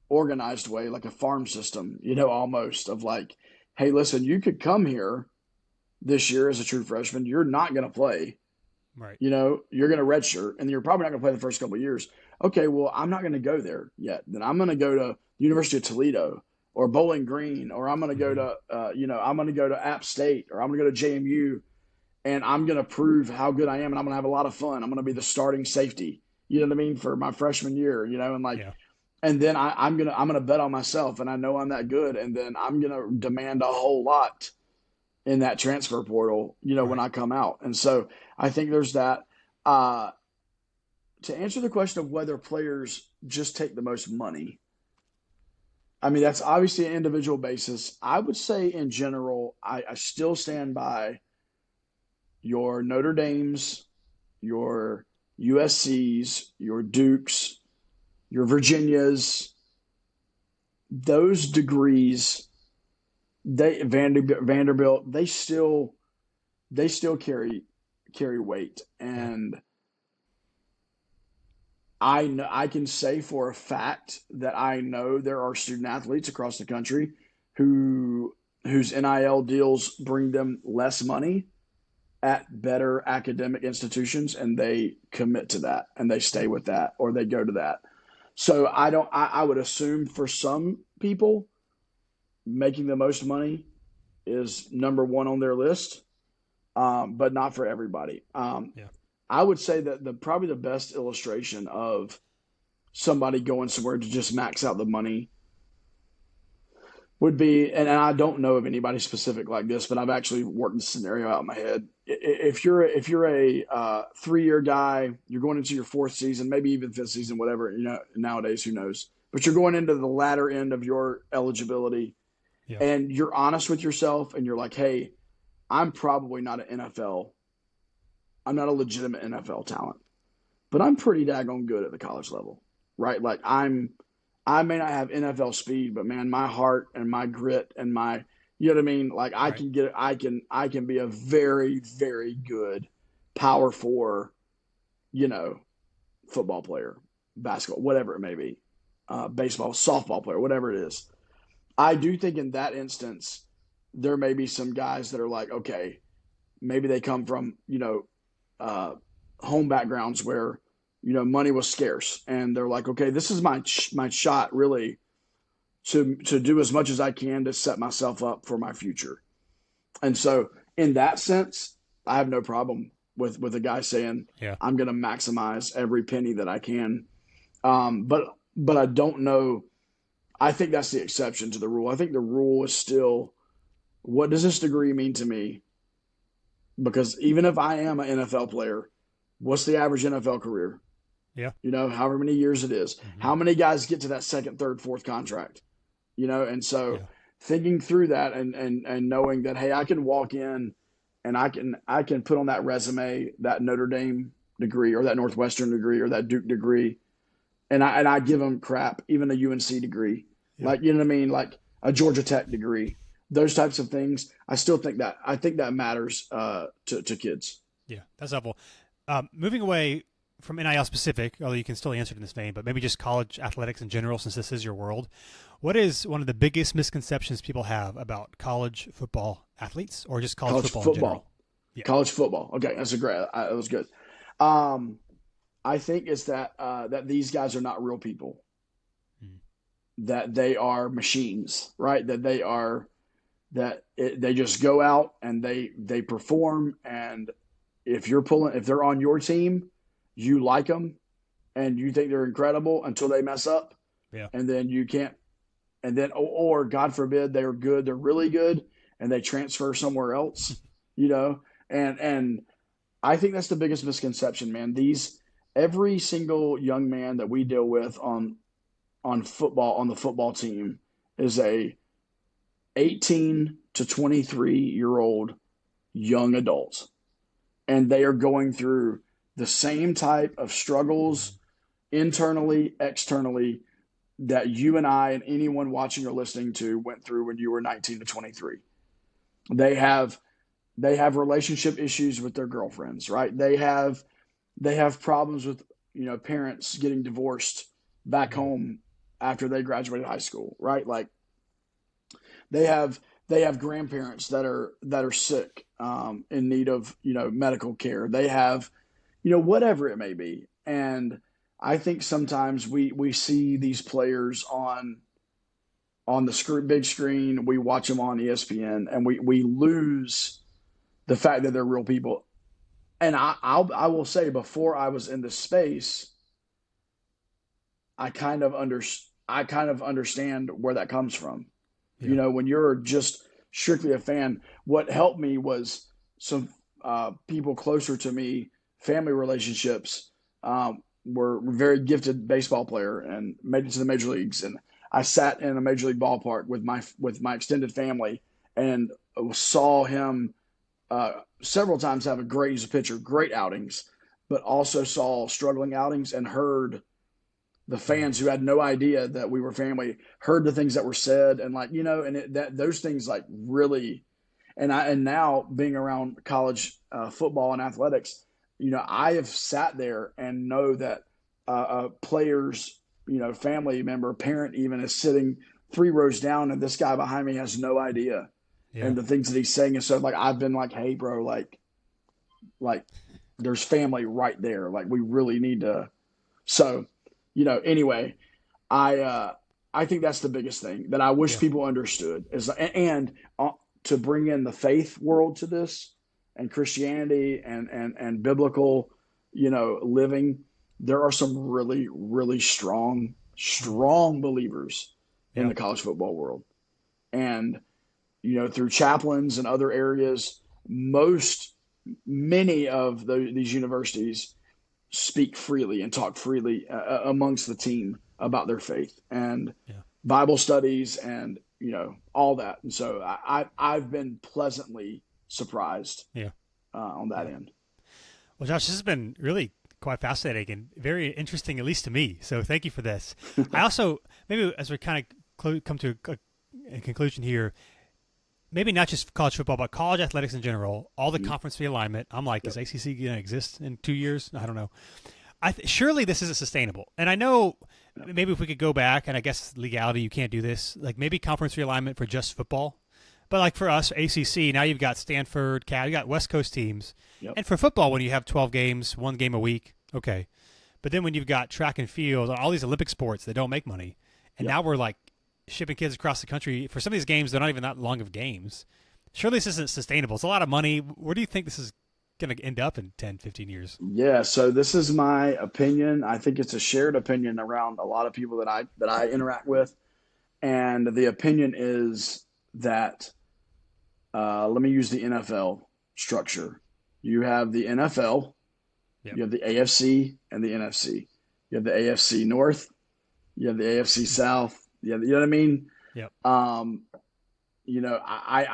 unorganized way, like a farm system, almost of like, hey, listen, you could come here this year as a true freshman, you're not going to play. Right. You're going to redshirt, and you're probably not going to play the first couple of years. Okay, well, I'm not going to go there yet. Then I'm going to go to University of Toledo or Bowling Green, or I'm going to go Mm-hmm. to, I'm going to go to App State, or I'm going to go to JMU, and I'm going to prove how good I am, and I'm going to have a lot of fun. I'm going to be the starting safety. You know what I mean, for my freshman year. And like, Yeah. and then I'm gonna bet on myself, and I know I'm that good, and then I'm gonna demand a whole lot in that transfer portal, when Right. I come out. And so I think there's that. Uh, to answer the question of whether players just take the most money, I mean, that's obviously an individual basis. I would say in general, I still stand by your Notre Dames, your USCs, your Dukes, your Virginias, those degrees, Vanderbilt, they still carry weight. Yeah. And I can say for a fact that I know there are student athletes across the country whose NIL deals bring them less money at better academic institutions, and they commit to that and they stay Yep. with that, or they go to that. So I would assume for some people making the most money is number one on their list, but not for everybody. Yeah. I would say that probably the best illustration of somebody going somewhere to just max out the money would be, and I don't know of anybody specific like this, but I've actually worked this scenario out in my head. If you're a 3-year guy, you're going into your fourth season, maybe even fifth season, whatever, nowadays, who knows? But you're going into the latter end of your eligibility, Yeah. and you're honest with yourself, and you're like, hey, I'm probably not an NFL. I'm not a legitimate NFL talent, but I'm pretty daggone good at the college level, right? Like I may not have NFL speed, but man, my heart and my grit and my, you know what I mean? Like Right. I can be a very, very good power four, you know, football player, basketball, whatever it may be, baseball, softball player, whatever it is. I do think in that instance, there may be some guys that are like, okay, maybe they come from, uh, home backgrounds where, money was scarce, and they're like, okay, this is my shot really to do as much as I can to set myself up for my future. And so, in that sense, I have no problem with a guy saying, Yeah. I'm going to maximize every penny that I can. But I don't know. I think that's the exception to the rule. I think the rule is still, what does this degree mean to me? Because even if I am an NFL player, what's the average NFL career? Yeah. However many years it is. Hmm. How many guys get to that second, third, fourth contract? And so Yeah. thinking through that, and knowing that, hey, I can walk in and I can put on that resume that Notre Dame degree, or that Northwestern degree, or that Duke degree, and I give them crap, even a UNC degree, Yeah. like, you know what I mean, like a Georgia Tech degree, those types of things. I think that matters to kids. Yeah. That's helpful. Moving away from NIL specific, although you can still answer it in this vein, but maybe just college athletics in general, since this is your world. What is one of the biggest misconceptions people have about college football athletes, or just college College football in general? football, Yeah. college football. Okay, that's a great. That was good. Um, I think it's that these guys are not real people, Mm. that they are machines, right? They just go out and they perform, and if they're on your team, you like them and you think they're incredible until they mess up, Yeah. and then you can't, and then, or God forbid, they're good, they're really good, and they transfer somewhere else, you know, and I think that's the biggest misconception, man. These Every single young man that we deal with on the football team is a 18 to 23-year-old young adult, and they are going through the same type of Mm. struggles internally, externally, that you and I and anyone watching or listening to went through when you were 19 to 23. They have they have relationship issues with their girlfriends, right? They have problems with, parents getting divorced back Mm. home after they graduated high school, right? Like they have grandparents that are sick, in need of, medical care. They have, whatever it may be. And I think sometimes we see these players on the big screen. We watch them on ESPN, and we lose the fact that they're real people. And I will say, before I was in this space, I kind of under I kind of understand where that comes from. Yeah. When you're just strictly a fan, what helped me was some people closer to me, family relationships, were very gifted baseball player and made it to the major leagues. And I sat in a major league ballpark with my extended family, and saw him several times have a he's a pitcher, great outings, but also saw struggling outings, and heard the fans who had no idea that we were family heard the things that were said, and like, that those things like really, and now being around college football and athletics, I have sat there and know that players, family member, parent even is sitting 3 rows down, and this guy behind me has no idea, and the things that he's saying, and so like I've been like, hey, bro, like there's family right there, like we really need to. So, anyway, I think that's the biggest thing that I wish people understood is, and to bring in the faith world to this, and Christianity and biblical, living. There are some really, really strong believers in the college football world, and through chaplains and other areas, many of these universities speak freely and talk freely amongst the team about their faith and Bible studies and all that. And so I've been pleasantly surprised on that end. Well, Josh, this has been really quite fascinating and very interesting, at least to me. So thank you for this. I also, maybe as we kind of come to a conclusion here, maybe not just college football, but college athletics in general, all the conference realignment. I'm like, is ACC going to exist in 2 years? I don't know. Surely this isn't sustainable. And I know maybe if we could go back, and I guess legality, you can't do this, like maybe conference realignment for just football. But like for us, ACC, now you've got Stanford, Cal, you got West Coast teams. And for football, when you have 12 games, 1 game a week, okay. But then when you've got track and field, all these Olympic sports that don't make money, and now we're like shipping kids across the country. For some of these games, they're not even that long of games. Surely this isn't sustainable. It's a lot of money. Where do you think this is going to end up in 10, 15 years? Yeah, so this is my opinion. I think it's a shared opinion around a lot of people that I interact with. And the opinion is that, let me use the NFL structure. You have the NFL, you have the AFC and the NFC. You have the AFC North, you have the AFC South. You know what I mean? Yep. I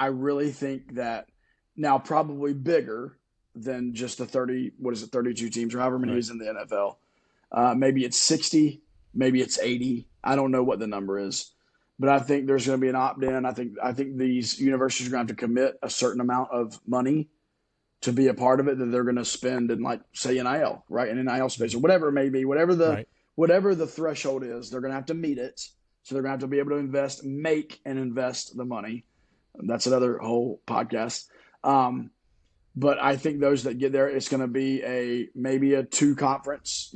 really think that now probably bigger than just the 32 teams or however many is in the NFL. Maybe it's 60, maybe it's 80. I don't know what the number is, but I think there's going to be an opt-in. I think these universities are going to have to commit a certain amount of money to be a part of it that they're going to spend in, like, say, NIL, right? In NIL space or whatever it may be, whatever the threshold is, they're going to have to meet it. So they're going to have to be able to make and invest the money. That's another whole podcast. But I think those that get there, it's going to be maybe a 2 conference,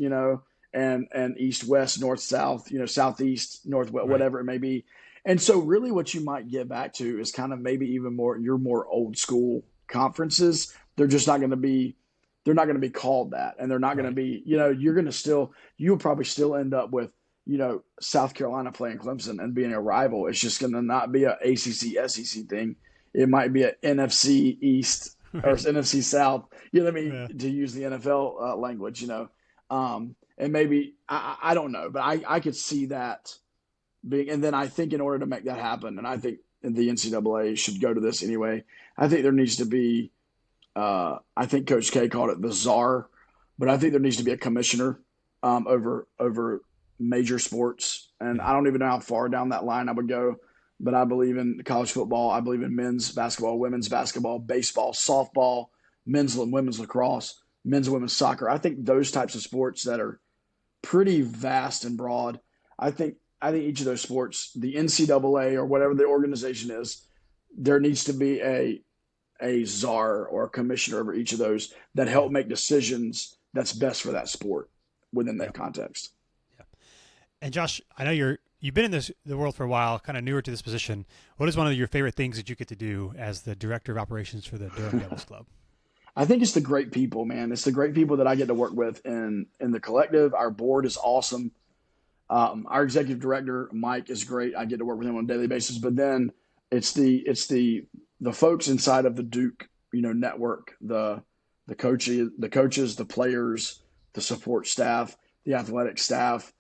and east, west, north, south, southeast, northwest, whatever it may be. And so really what you might get back to is kind of maybe even your more old school conferences. They're just not going to be, they're not going to be called that. And they're not going to be, you'll probably still end up with, South Carolina playing Clemson and being a rival. It's just going to not be a ACC SEC thing. It might be an NFC East or NFC South. You know what I mean? Yeah. To use the NFL language, and maybe I don't know, but I could see that being. And then I think in order to make that happen, and I think the NCAA should go to this anyway. I think there needs to be. I think Coach K called it the czar, but I think there needs to be a commissioner over major sports. And I don't even know how far down that line I would go, but I believe in college football. I believe in men's basketball, women's basketball, baseball, softball, men's and women's lacrosse, men's and women's soccer. I think those types of sports that are pretty vast and broad. I think each of those sports, the NCAA or whatever the organization is, there needs to be a czar or a commissioner over each of those that help make decisions that's best for that sport within that context. And Josh, I know you've been in the world for a while, kind of newer to this position. What is one of your favorite things that you get to do as the director of operations for the Durham Devils Club? I think it's the great people, man. It's the great people that I get to work with in the collective. Our board is awesome. Our executive director, Mike, is great. I get to work with him on a daily basis. But then it's the folks inside of the Duke, network, the coaches, the players, the support staff, the athletic staff.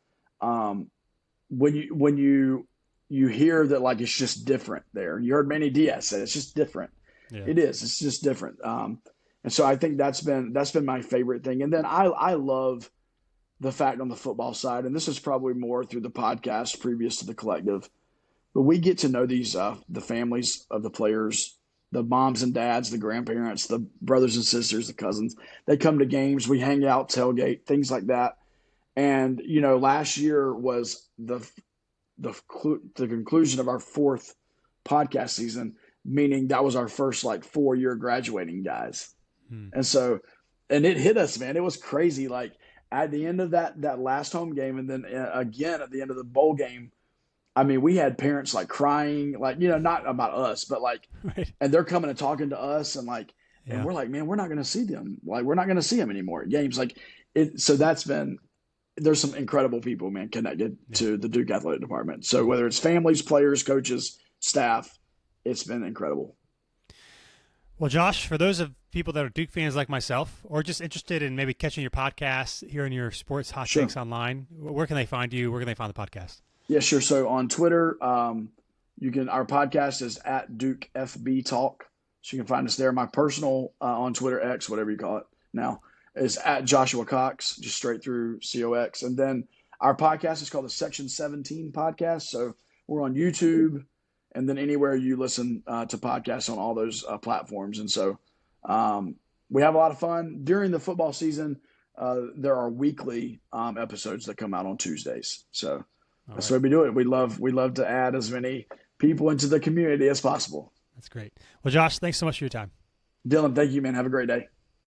When you hear that, like, it's just different there. You heard Manny Diaz say it's just different. Yeah. It is. It's just different. And so I think that's been my favorite thing. And then I love the fact on the football side, and this is probably more through the podcast previous to the collective, but we get to know these the families of the players, the moms and dads, the grandparents, the brothers and sisters, the cousins. They come to games, we hang out, tailgate, things like that. And last year was the conclusion of our fourth podcast season, meaning that was our first 4-year graduating guys. And so, and it hit us, man. It was crazy. Like at the end of that last home game, and then again at the end of the bowl game, I mean, we had parents crying, not about us, but Right. and they're coming and talking to us, and Yeah. and we're like, man, we're not going to see them. We're not going to see them anymore at games. So there's some incredible people, man, connected to the Duke Athletic Department. So whether it's families, players, coaches, staff, it's been incredible. Well, Josh, for those of people that are Duke fans like myself, or just interested in maybe catching your podcast, hearing your sports hot takes online, where can they find you? Where can they find the podcast? Yeah, sure. So on Twitter, our podcast is at Duke FB Talk. So you can find us there. My personal on Twitter, X, whatever you call it now, is at Joshua Cox, just straight through COX. And then our podcast is called the Section 17 Podcast. So we're on YouTube and then anywhere you listen to podcasts on all those platforms. And so we have a lot of fun. During the football season, there are weekly episodes that come out on Tuesdays. So that's the way we do it. We love to add as many people into the community as possible. That's great. Well, Josh, thanks so much for your time. Dylan, thank you, man. Have a great day.